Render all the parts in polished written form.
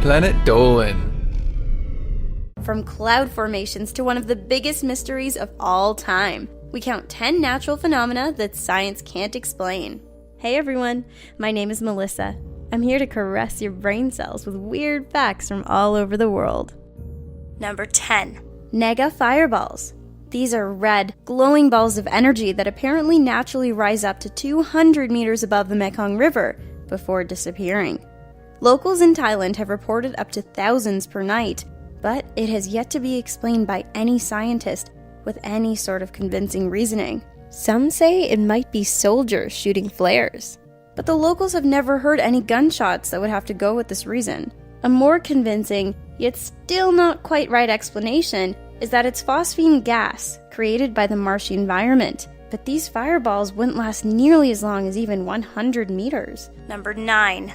Planet Dolan. From cloud formations to one of the biggest mysteries of all time, we count 10 natural phenomena that science can't explain. Hey everyone, my name is Melissa. I'm here to caress your brain cells with weird facts from all over the world. Number 10. Nega fireballs. These are red, glowing balls of energy that apparently naturally rise up to 200 meters above the Mekong River before disappearing. Locals in Thailand have reported up to thousands per night, but it has yet to be explained by any scientist with any sort of convincing reasoning. Some say it might be soldiers shooting flares, but the locals have never heard any gunshots that would have to go with this reason. A more convincing, yet still not quite right explanation is that it's phosphine gas created by the marshy environment, but these fireballs wouldn't last nearly as long as even 100 meters. Number 9.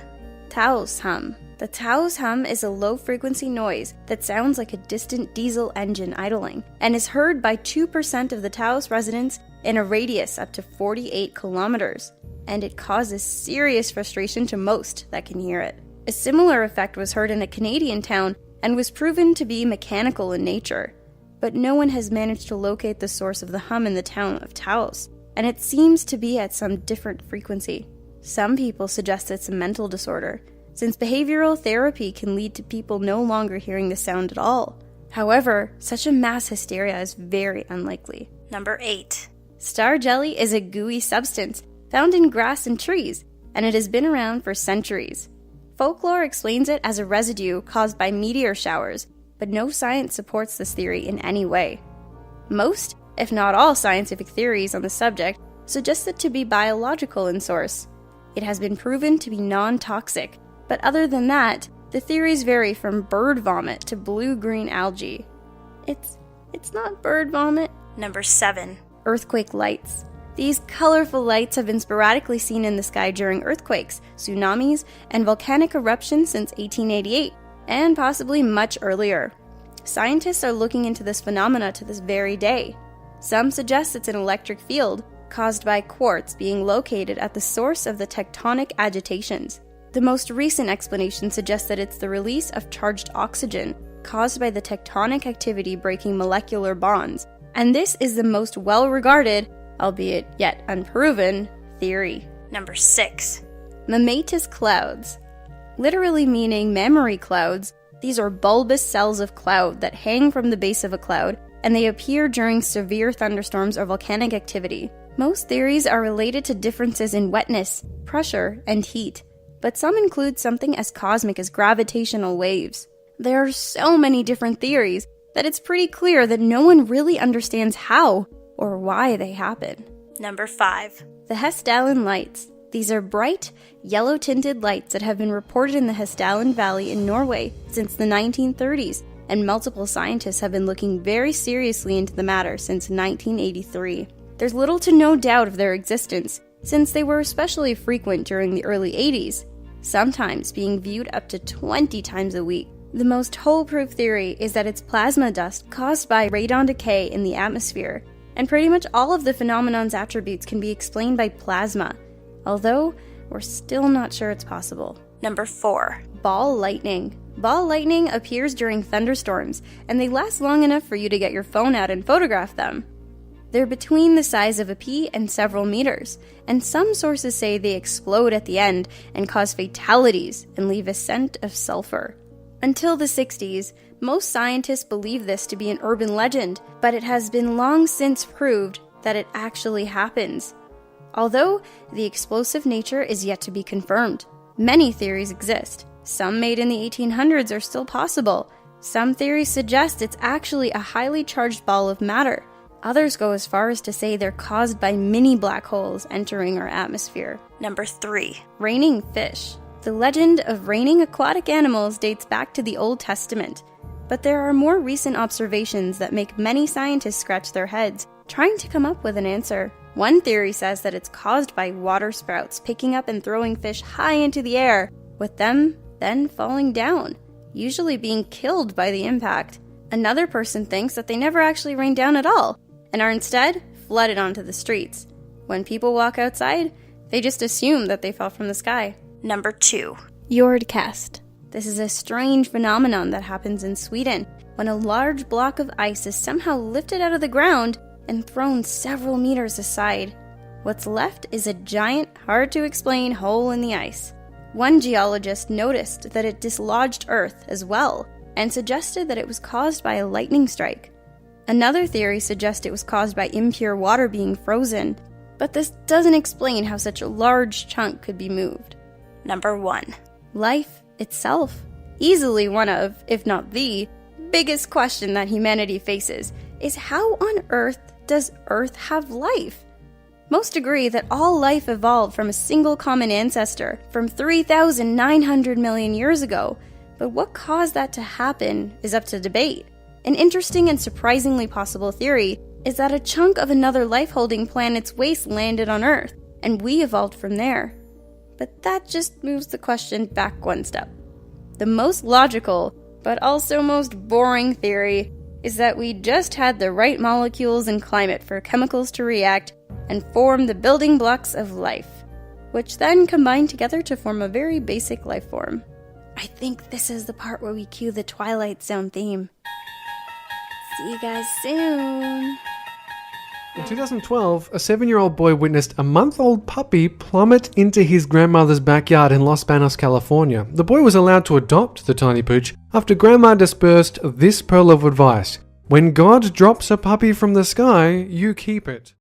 Taos hum. The Taos hum is a low-frequency noise that sounds like a distant diesel engine idling and is heard by 2% of the Taos residents in a radius up to 48 kilometers, and it causes serious frustration to most that can hear it. A similar effect was heard in a Canadian town and was proven to be mechanical in nature, but no one has managed to locate the source of the hum in the town of Taos, and it seems to be at some different frequency. Some people suggest it's a mental disorder, since behavioral therapy can lead to people no longer hearing the sound at all. However, such a mass hysteria is very unlikely. Number 8. Star jelly is a gooey substance found in grass and trees, and it has been around for centuries. Folklore explains it as a residue caused by meteor showers, but no science supports this theory in any way. Most, if not all, scientific theories on the subject suggest it to be biological in source. It has been proven to be non-toxic, but other than that, the theories vary from bird vomit to blue-green algae. It's not bird vomit. Number 7. Earthquake lights. These colorful lights have been sporadically seen in the sky during earthquakes, tsunamis, and volcanic eruptions since 1888, and possibly much earlier. Scientists are looking into this phenomena to this very day. Some suggest it's an electric field caused by quartz being located at the source of the tectonic agitations. The most recent explanation suggests that it's the release of charged oxygen caused by the tectonic activity breaking molecular bonds, and this is the most well-regarded, albeit yet unproven, theory. Number 6. Mammatus clouds. Literally meaning mammary clouds, these are bulbous cells of cloud that hang from the base of a cloud, and they appear during severe thunderstorms or volcanic activity. Most theories are related to differences in wetness, pressure, and heat, but some include something as cosmic as gravitational waves. There are so many different theories that it's pretty clear that no one really understands how or why they happen. Number 5. The Hessdalen lights. These are bright, yellow-tinted lights that have been reported in the Hessdalen Valley in Norway since the 1930s, and multiple scientists have been looking very seriously into the matter since 1983. There's little to no doubt of their existence, since they were especially frequent during the early 80s, sometimes being viewed up to 20 times a week. The most foolproof theory is that it's plasma dust caused by radon decay in the atmosphere, and pretty much all of the phenomenon's attributes can be explained by plasma, although we're still not sure it's possible. Number 4. Ball lightning. Ball lightning appears during thunderstorms, and they last long enough for you to get your phone out and photograph them. They're between the size of a pea and several meters, and some sources say they explode at the end and cause fatalities and leave a scent of sulfur. Until the 60s, most scientists believed this to be an urban legend, but it has been long since proved that it actually happens. Although the explosive nature is yet to be confirmed. Many theories exist. Some made in the 1800s are still possible. Some theories suggest it's actually a highly charged ball of matter. Others go as far as to say they're caused by mini black holes entering our atmosphere. Number 3. Raining fish. The legend of raining aquatic animals dates back to the Old Testament, but there are more recent observations that make many scientists scratch their heads, trying to come up with an answer. One theory says that it's caused by water sprouts picking up and throwing fish high into the air, with them then falling down, usually being killed by the impact. Another person thinks that they never actually rain down at all, and are instead flooded onto the streets. When people walk outside, they just assume that they fell from the sky. Number 2. Yordcast. This is a strange phenomenon that happens in Sweden when a large block of ice is somehow lifted out of the ground and thrown several meters aside. What's left is a giant, hard-to-explain hole in the ice. One geologist noticed that it dislodged Earth as well and suggested that it was caused by a lightning strike. Another theory suggests it was caused by impure water being frozen, but this doesn't explain how such a large chunk could be moved. Number 1. Life itself. Easily one of, if not the, biggest question that humanity faces is how on earth does Earth have life? Most agree that all life evolved from a single common ancestor from 3,900 million years ago, but what caused that to happen is up to debate. An interesting and surprisingly possible theory is that a chunk of another life-holding planet's waste landed on Earth, and we evolved from there. But that just moves the question back one step. The most logical, but also most boring theory is that we just had the right molecules and climate for chemicals to react and form the building blocks of life, which then combine together to form a very basic life form. I think this is the part where we cue the Twilight Zone theme. See you guys soon. In 2012, a 7-year-old boy witnessed a month-old puppy plummet into his grandmother's backyard in Los Banos, California. The boy was allowed to adopt the tiny pooch after grandma dispersed this pearl of advice: when God drops a puppy from the sky, you keep it.